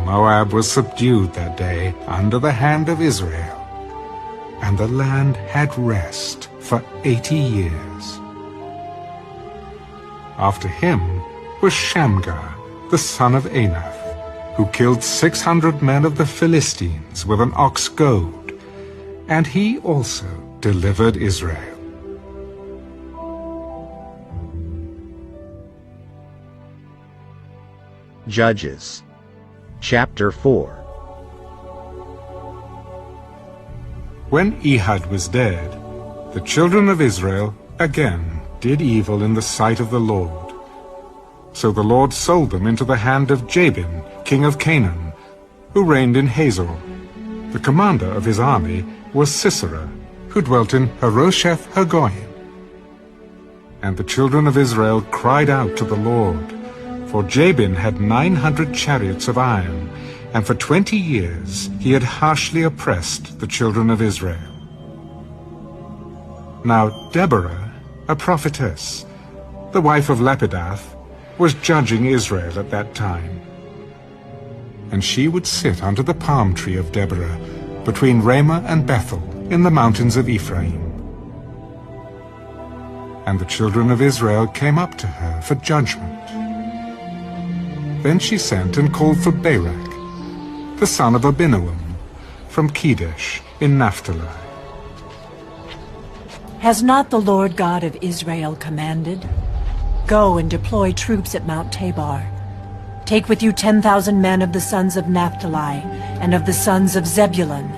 Moab was subdued that day under the hand of Israel, and the land had rest for 80 years. After him was Shamgar, the son of Anath, who killed 600 men of the Philistines with an ox goad, and he also delivered Israel. Judges, chapter 4. When Ehud was dead, the children of Israel again did evil in the sight of the Lord. So the Lord sold them into the hand of Jabin, king of Canaan, who reigned in Hazor. The commander of his army was Sisera, who dwelt in Harosheth Hagoyim. And the children of Israel cried out to the Lord, for Jabin had 900 chariots of iron, and for 20 years he had harshly oppressed the children of Israel. Now Deborah, a prophetess, the wife of Lapidath, was judging Israel at that time. And she would sit under the palm tree of Deborah, between Ramah and Bethel, in the mountains of Ephraim. And the children of Israel came up to her for judgment. Then she sent and called for Barak, the son of Abinoam, from Kedesh in Naphtali. Has not the Lord God of Israel commanded? Go and deploy troops at Mount Tabor. Take with you 10,000 men of the sons of Naphtali and of the sons of Zebulun.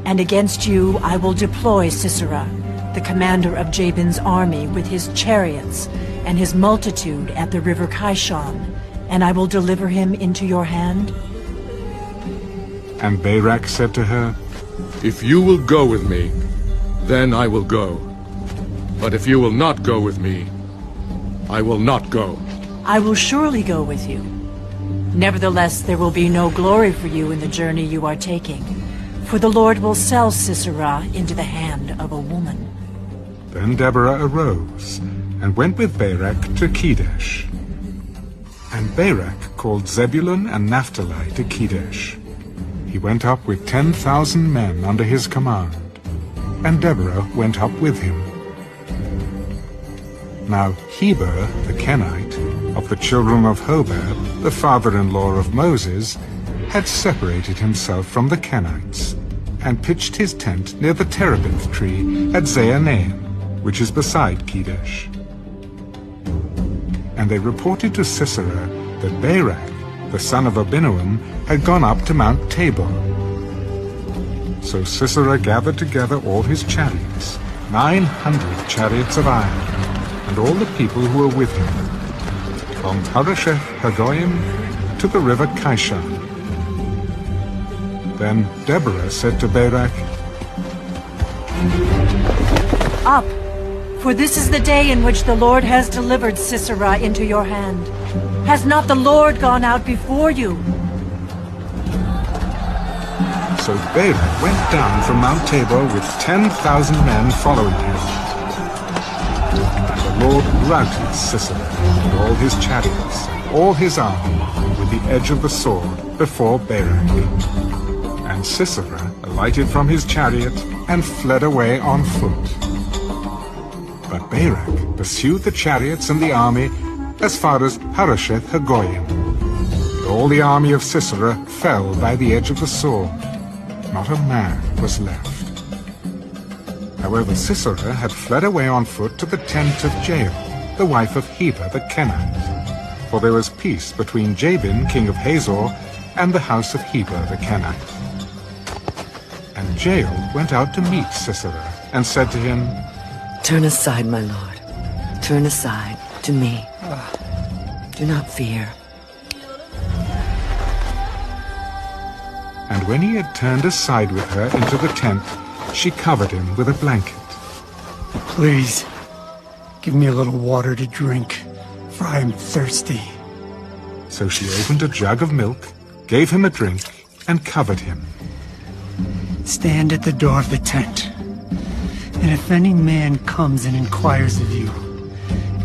And against you I will deploy Sisera, the commander of Jabin's army, with his chariots and his multitude at the river Kishon, and I will deliver him into your hand. And Barak said to her, If you will go with me, then I will go. But if you will not go with me, I will not go. I will surely go with you. Nevertheless, there will be no glory for you in the journey you are taking, for the Lord will sell Sisera into the hand of a woman. Then Deborah arose and went with Barak to Kedesh. And Barak called Zebulun and Naphtali to Kedesh. He went up with 10,000 men under his command, and Deborah went up with him. Now Heber the Kenite, of the children of Hobab, the father-in-law of Moses, had separated himself from the Kenites, and pitched his tent near the terebinth tree at Zaanaim, which is beside Kedesh. And they reported to Sisera that Barak, the son of Abinoam, had gone up to Mount Tabor. So Sisera gathered together all his chariots, 900 chariots of iron, and all the people who were with him, from Harosheth Hagoyim to the river Kishon. Then Deborah said to Barak, Up, for this is the day in which the Lord has delivered Sisera into your hand. Has not the Lord gone out before you? So Barak went down from Mount Tabor with 10,000 men following him. And the Lord routed Sisera and all his chariots and all his army with the edge of the sword before Barak. And Sisera alighted from his chariot and fled away on foot. But Barak pursued the chariots and the army as far as Harosheth Hagoyim. And all the army of Sisera fell by the edge of the sword. Not a man was left. However, Sisera had fled away on foot to the tent of Jael, the wife of Heber the Kenite. For there was peace between Jabin, king of Hazor, and the house of Heber the Kenite. And Jael went out to meet Sisera, and said to him, Turn aside, my lord. Turn aside to me. Do not fear. And when he had turned aside with her into the tent, she covered him with a blanket. Please, give me a little water to drink, for I am thirsty. So she opened a jug of milk, gave him a drink, and covered him. Stand at the door of the tent, and if any man comes and inquires of you,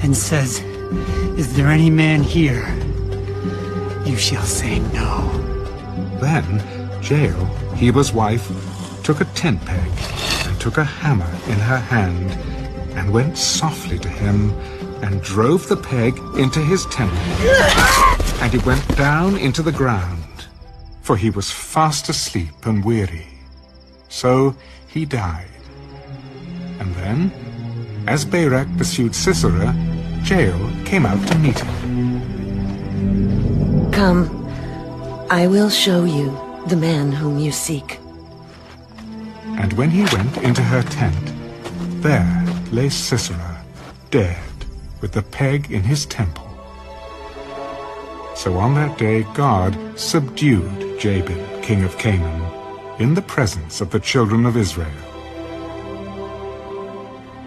and says, Is there any man here? You shall say no. Then Jael, Heber's wife, took a tent peg and took a hammer in her hand and went softly to him and drove the peg into his temple. And he went down into the ground, for he was fast asleep and weary. So he died. And then, as Barak pursued Sisera, Jael came out to meet him. Come, I will show you the man whom you seek. And when he went into her tent, there lay Sisera, dead, with the peg in his temple. So on that day God subdued Jabin, king of Canaan, in the presence of the children of Israel.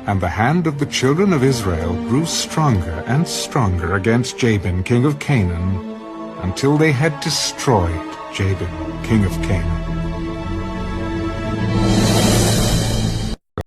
And the hand of the children of Israel grew stronger and stronger against Jabin, king of Canaan, until they had destroyed Jabin, king of Canaan.